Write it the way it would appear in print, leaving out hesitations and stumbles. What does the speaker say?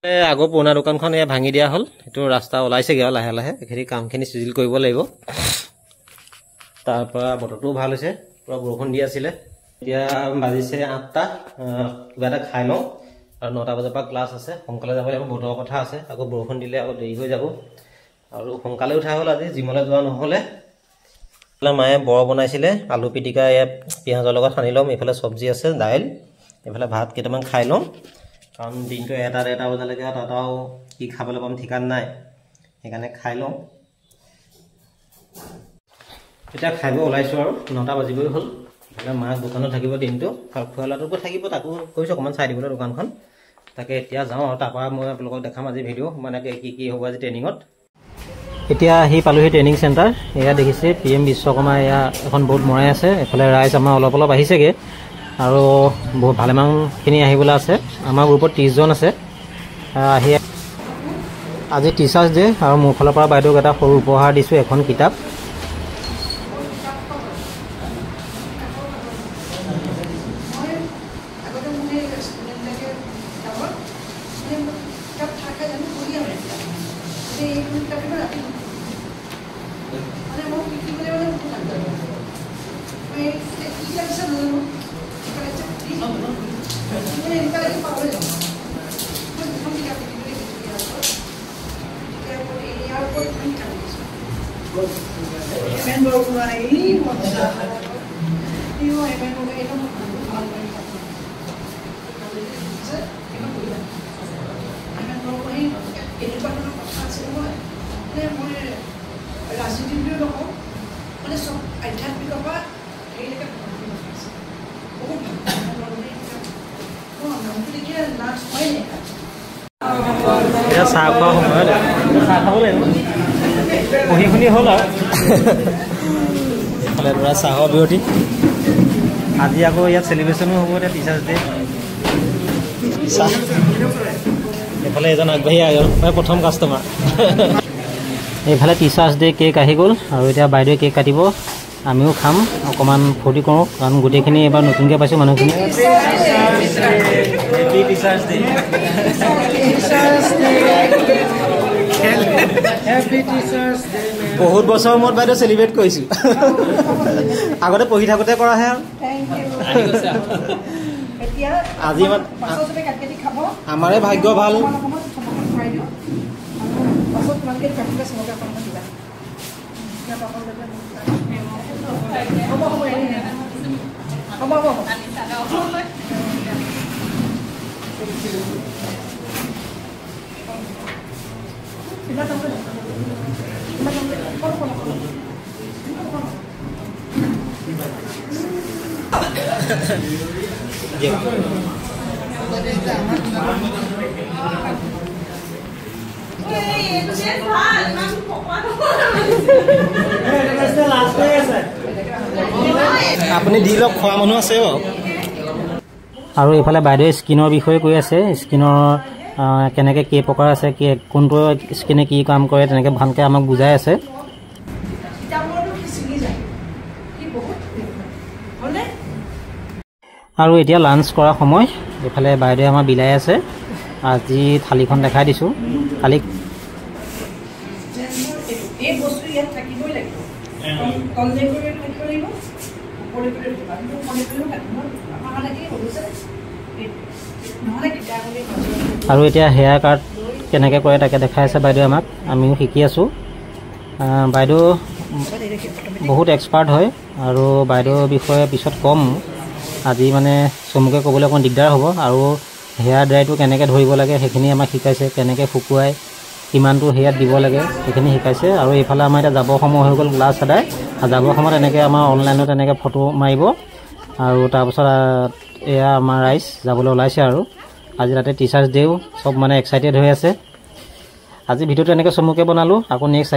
আগৰ পুৰণা দোকানখন এয়া ভাঙি দিয়া হ'ল সেইটো ৰাস্তা ওলাইছেগে লাহে লাহে এখিনি কামখিনি সিজিল কৰিব লাগিব তাৰ পৰা বতৰটো ভাল হৈছে পুৰা বৰষুণ দি আছিল এতিয়া বাজিছে 8টা কিবা এটা খাই লওঁ আৰু 9টা বজাৰ পৰা ক্লাছ আছে সোনকালে যাব লাগিব বতৰ কথা আছে আকৌ বৰষুণ দিলে আকৌ দেৰি হৈ যাব আৰু সোনকালে উঠা হ'ল আজি জিমলৈ যোৱা নহ'লে মায়ে বৰ বনাইছিলে আলু পিটিকা এয়া পিঁয়াজৰ লগত সানি ল'ম এইফালে চব্জি আছে দাইল এইফালে ভাত কেইটামান খাই লওঁ কাৰণ দিনটো 1টা বজালৈকে তাতাও কি খাবলৈ পাম ঠিকান নাই সেইকাৰণে খাই লওঁ এতিয়া খাইব ওলাইছোঁ আৰু 9টা বাজিবই হ'ল এতিয়া মাক দোকানত থাকিব দিনটো আৰু খোৱালাটোকো থাকিব তাকো কৈছোঁ অকণমান চাই দিবলৈ দোকানখন তাকে এতিয়া যাওঁ আৰু তাৰপৰা মই আপোনালোকক দেখাম আজি ভিডিঅ' মানে কি হ'ব আজি ট্ৰেইনিঙত এতিয়া আহি পালোহি ট্ৰেইনিং চেণ্টাৰ এয়া দেখিছে PM বিশ্বকৰ্মা এয়া এখন বৰ্ড মৰাই আছে এফালে ৰাইজ আমাৰ অলপ আহিছেগৈ আৰু বহুত ভালেমানখিনি আহিবলৈ আছে আমাৰ গ্ৰুপত 30 জন আছে আহি আজি টিচাৰ্ছ ডে আৰু মোৰ ফালৰ পৰা বাইদেউক এটা সৰু উপহাৰ দিছোঁ এখন কিতাপ চাহ খোৱা সময় চাহ খাব লাগিব পঢ়ি শুনি হ'ল আৰু এইফালে ধৰা চাহৰ বিৰতি আজি আকৌ ইয়াত চেলিব্ৰেশ্যনো হ'ব এতিয়া টিচাৰ্ছ ডে চাহ এইফালে এজন আগবাঢ়ি আহিল প্ৰথম কাষ্টমাৰ এইফালে টিচাৰ্ছ ডে কেক আহি গ'ল আৰু এতিয়া বাইদেৱে কেক কাটিব আমিও খাম অকণমান ফূৰ্তি কৰোঁ কাৰণ গোটেইখিনি এবাৰ নতুনকৈ পাইছোঁ মানুহখিনি বহুত বছৰ মূৰত বাইদেউ চেলিব্ৰেট কৰিছোঁ আগতে পঢ়ি থাকোঁতে কৰাহে আজি আমাৰে ভাগ্য ভাল আপুনি দি লওক খোৱা মানুহ আছে আৰু এইফালে বাইদেৱে স্কিনৰ বিষয়ে কৈ আছে স্কিনৰ কেনেকৈ কি প্ৰকাৰ আছে কি কোনটো স্কিনে কি কাম কৰে তেনেকৈ ভালকৈ আমাক বুজাই আছে আৰু এতিয়া লাঞ্চ কৰা সময় এইফালে বাইদেৱে আমাৰ বিলাই আছে আজি থালিখন দেখাই দিছোঁ খালি আৰু এতিয়া হেয়াৰ কাট কেনেকৈ কৰে তাকে দেখাই আছে বাইদেৱে আমাক আমিও শিকি আছোঁ বাইদেউ বহুত এক্সপাৰ্ট হয় আৰু বাইদেউৰ বিষয়ে পিছত কম আজি মানে চমুকৈ ক'বলৈ অকণ দিগদাৰ হ'ব আৰু হেয়াৰ ড্ৰাইটো কেনেকৈ ধৰিব লাগে সেইখিনি আমাক শিকাইছে কেনেকৈ শুকুৱাই কিমানটো হেয়াত দিব লাগে সেইখিনি শিকাইছে আৰু এইফালে আমাৰ এতিয়া যাবৰ সময় হৈ গ'ল ক্লাছ সদায় যাবৰ সময়ত এনেকৈ আমাৰ অনলাইনত এনেকৈ ফটো মাৰিব আৰু তাৰপিছত এয়া আমাৰ ৰাইজ যাবলৈ ওলাইছে আৰু আজি তাতে টিচাৰ্ছ ডেও চব মানে এক্সাইটেড হৈ আছে আজি ভিডিঅ'টো এনেকৈ চমুকৈ বনালোঁ আকৌ নেক্সট